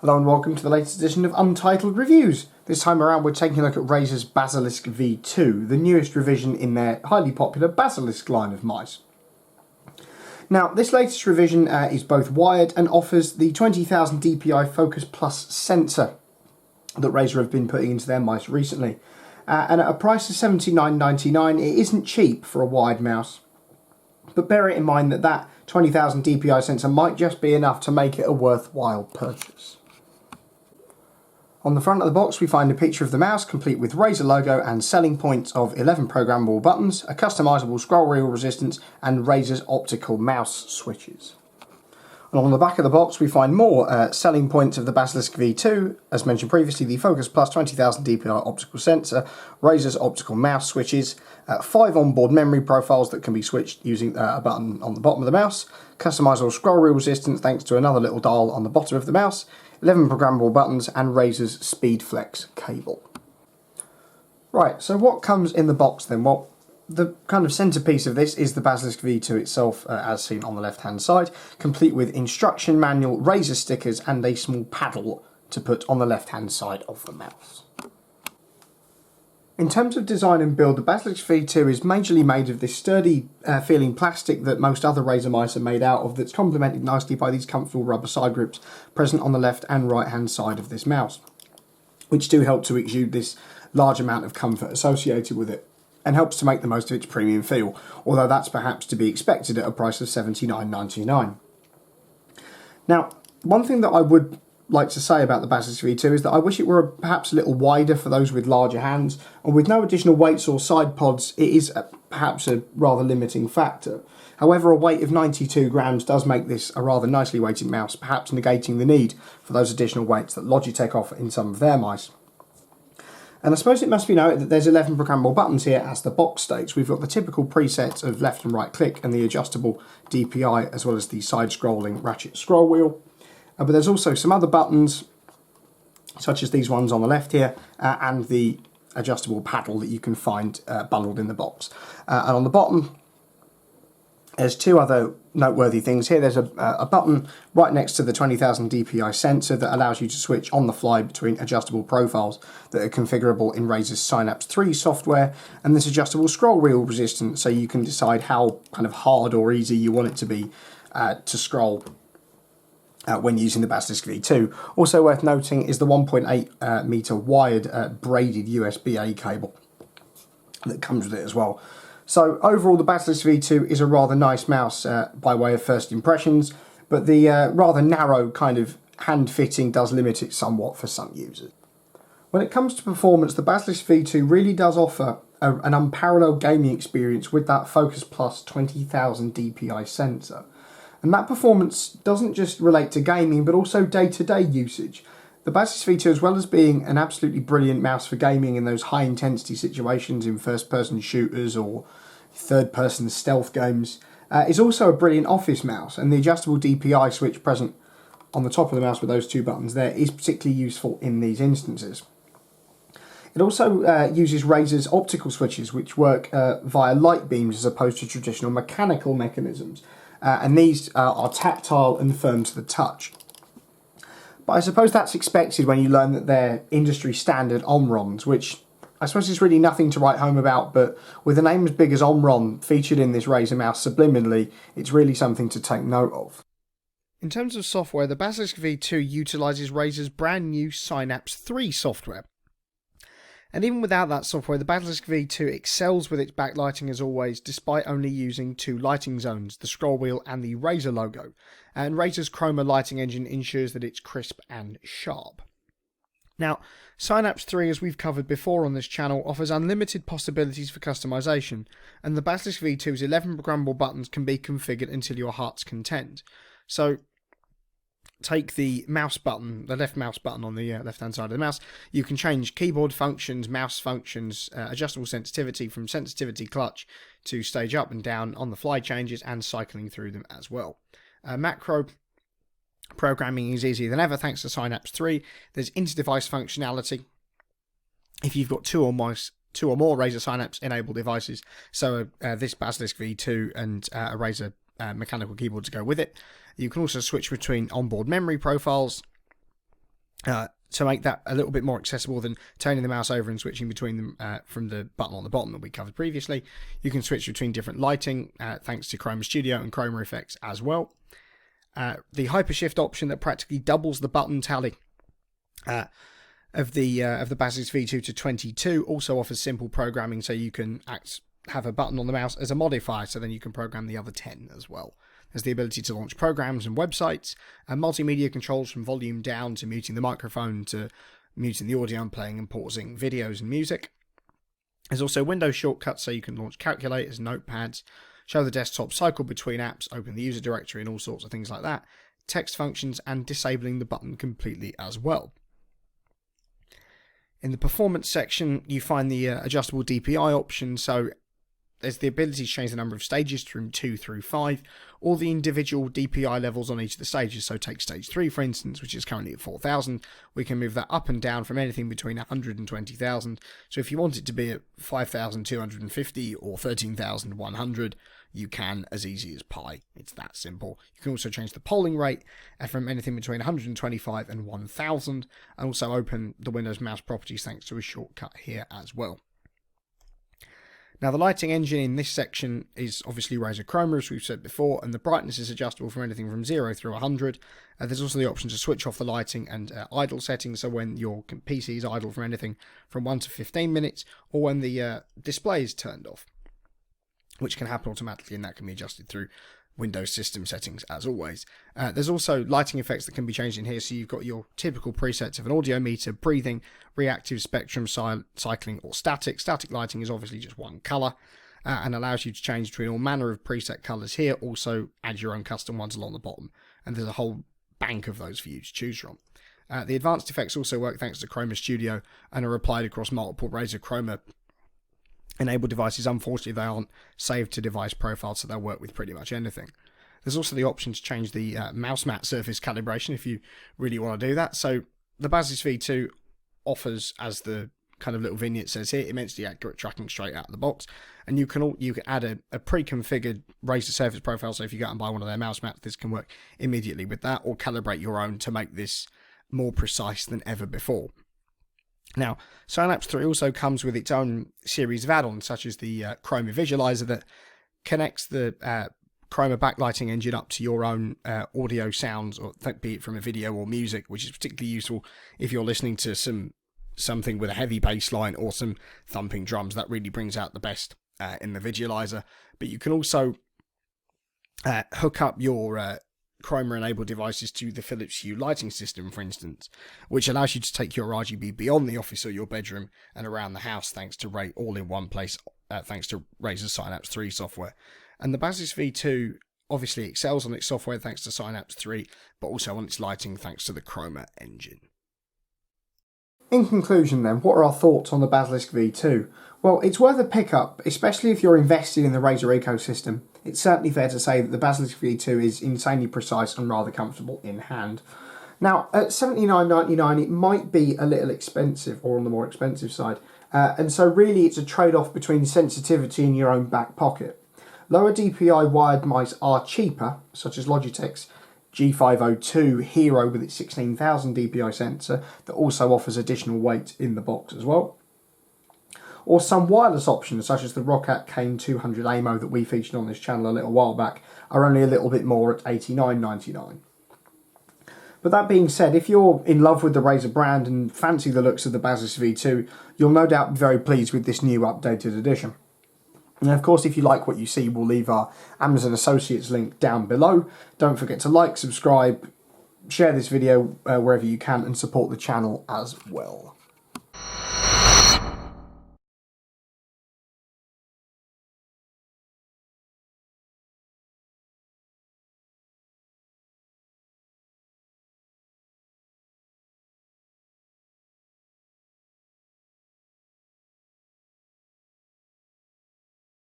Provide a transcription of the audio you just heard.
Hello and welcome to the latest edition of Untitled Reviews. This time around we're taking a look at Razer's Basilisk V2, the newest revision in their highly popular Basilisk line of mice. Now, this latest revision is both wired and offers the 20,000 dpi Focus Plus sensor that Razer have been putting into their mice recently. And at a price of $79.99, it isn't cheap for a wired mouse. But bear it in mind that that 20,000 dpi sensor might just be enough to make it a worthwhile purchase. On the front of the box we find a picture of the mouse complete with Razer logo and selling points of 11 programmable buttons, a customisable scroll wheel resistance and Razer's optical mouse switches. And on the back of the box we find more selling points of the Basilisk V2, as mentioned previously, the Focus Plus 20,000 dpi optical sensor, Razer's optical mouse switches, 5 onboard memory profiles that can be switched using a button on the bottom of the mouse, customisable scroll wheel resistance thanks to another little dial on the bottom of the mouse, 11 programmable buttons and Razer's SpeedFlex cable. Right, so what comes in the box then? Well, the kind of centrepiece of this is the Basilisk V2 itself, as seen on the left hand side, complete with instruction manual, Razer stickers and a small paddle to put on the left hand side of the mouse. In terms of design and build, the Basilisk V2 is majorly made of this sturdy feeling plastic that most other Razer mice are made out of, that's complemented nicely by these comfortable rubber side grips present on the left and right hand side of this mouse, which do help to exude this large amount of comfort associated with it and helps to make the most of its premium feel, although that's perhaps to be expected at a price of $79.99. Now, one thing that I would like to say about the Basilisk V2 is that I wish it were perhaps a little wider for those with larger hands, and with no additional weights or side pods it is perhaps a rather limiting factor. However, a weight of 92 grams does make this a rather nicely weighted mouse, perhaps negating the need for those additional weights that Logitech offer in some of their mice. And I suppose it must be noted that there's 11 programmable buttons here, as the box states. We've got the typical presets of left and right click and the adjustable DPI, as well as the side-scrolling ratchet scroll wheel. But there's also some other buttons, such as these ones on the left here, and the adjustable paddle that you can find bundled in the box. And on the bottom, there's two other noteworthy things here. There's a button right next to the 20,000 dpi sensor that allows you to switch on the fly between adjustable profiles that are configurable in Razer's Synapse 3 software, and this adjustable scroll wheel resistance, so you can decide how kind of hard or easy you want it to be to scroll when using the Basilisk V2. Also worth noting is the 1.8 meter wired braided USB-A cable that comes with it as well. So overall the Basilisk V2 is a rather nice mouse by way of first impressions, but the rather narrow kind of hand fitting does limit it somewhat for some users. When it comes to performance, the Basilisk V2 really does offer an unparalleled gaming experience with that Focus Plus 20,000 dpi sensor. And that performance doesn't just relate to gaming, but also day-to-day usage. The Basilisk V2, as well as being an absolutely brilliant mouse for gaming in those high-intensity situations in first-person shooters or third-person stealth games, is also a brilliant office mouse. And the adjustable DPI switch present on the top of the mouse with those two buttons there is particularly useful in these instances. It also uses Razer's optical switches, which work via light beams as opposed to traditional mechanical mechanisms. And these are tactile and firm to the touch. But I suppose that's expected when you learn that they're industry standard Omrons, which I suppose is really nothing to write home about, but with a name as big as Omron featured in this Razer mouse subliminally, it's really something to take note of. In terms of software, the Basilisk V2 utilises Razer's brand new Synapse 3 software. And even without that software, the Basilisk V2 excels with its backlighting as always, despite only using two lighting zones, the scroll wheel and the Razer logo. And Razer's Chroma lighting engine ensures that it's crisp and sharp. Now, Synapse 3, as we've covered before on this channel, offers unlimited possibilities for customization, and the Basilisk V2's 11 programmable buttons can be configured until your heart's content. So, take the mouse button, the left mouse button on the left-hand side of the mouse. You can change keyboard functions, mouse functions, adjustable sensitivity from sensitivity clutch to stage up and down on the fly changes and cycling through them as well. Macro programming is easier than ever thanks to Synapse 3. There's inter-device functionality if you've got two or more Razer Synapse enabled devices. So this Basilisk V2 and a Razer mechanical keyboard to go with it. You can also switch between onboard memory profiles, to make that a little bit more accessible than turning the mouse over and switching between them from the button on the bottom that we covered previously. You can switch between different lighting thanks to Chroma Studio and Chroma effects as well. The Hypershift option that practically doubles the button tally of the Basilisk V2 to 22 also offers simple programming, so you can have a button on the mouse as a modifier, so then you can program the other 10 as well. There's the ability to launch programs and websites, and multimedia controls from volume down to muting the microphone to muting the audio and playing and pausing videos and music. There's also Windows shortcuts, so you can launch calculators, notepads, show the desktop, cycle between apps, open the user directory and all sorts of things like that, text functions, and disabling the button completely as well. In the performance section, you find the adjustable DPI option, so there's the ability to change the number of stages from 2 through 5, or the individual DPI levels on each of the stages. So take stage 3, for instance, which is currently at 4,000. We can move that up and down from anything between 100 and 20,000. So if you want it to be at 5,250 or 13,100, you can, as easy as pie. It's that simple. You can also change the polling rate from anything between 125 and 1,000, and also open the Windows mouse properties thanks to a shortcut here as well. Now, the lighting engine in this section is obviously Razer Chroma, as we've said before, and the brightness is adjustable from anything from 0 through 100. There's also the option to switch off the lighting and idle settings, so when your PC is idle from anything from 1 to 15 minutes, or when the display is turned off, which can happen automatically, and that can be adjusted through Windows system settings as always. There's also lighting effects that can be changed in here, so you've got your typical presets of an audio meter, breathing, reactive spectrum, cycling, or static. Static lighting is obviously just one colour and allows you to change between all manner of preset colours here. Also add your own custom ones along the bottom, and there's a whole bank of those for you to choose from. The advanced effects also work thanks to Chroma Studio and are applied across multiple Razer Chroma enabled devices. Unfortunately, they aren't saved to device profiles, so they'll work with pretty much anything. There's also the option to change the mouse mat surface calibration if you really want to do that. So the Basilisk V2 offers, as the kind of little vignette says here, immensely accurate tracking straight out of the box, and you can add a pre-configured Razer surface profile. So if you go out and buy one of their mouse mats, this can work immediately with that, or calibrate your own to make this more precise than ever before. Now, Synapse 3 also comes with its own series of add-ons, such as the Chroma Visualizer that connects the Chroma backlighting engine up to your own audio sounds, or be it from a video or music, which is particularly useful if you're listening to something with a heavy bass line or some thumping drums. That really brings out the best in the visualizer. But you can also hook up your Chroma-enabled devices to the Philips Hue lighting system, for instance, which allows you to take your RGB beyond the office or your bedroom and around the house thanks to all in one place, thanks to Razer Synapse 3 software. And the Basilisk V2 obviously excels on its software thanks to Synapse 3, but also on its lighting thanks to the Chroma engine. In conclusion then, what are our thoughts on the Basilisk V2? Well, it's worth a pickup, especially if you're invested in the Razer ecosystem. It's certainly fair to say that the Basilisk V2 is insanely precise and rather comfortable in hand. Now, at $79.99 it might be a little expensive, or on the more expensive side, and so really it's a trade-off between sensitivity and your own back pocket. Lower DPI wired mice are cheaper, such as Logitech's G502 Hero with its 16,000 DPI sensor that also offers additional weight in the box as well. Or some wireless options such as the Roccat Cane 200 AMO that we featured on this channel a little while back are only a little bit more at $89.99. But that being said, if you're in love with the Razer brand and fancy the looks of the Basilisk V2, you'll no doubt be very pleased with this new updated edition. And of course, if you like what you see, we'll leave our Amazon Associates link down below. Don't forget to like, subscribe, share this video wherever you can, and support the channel as well.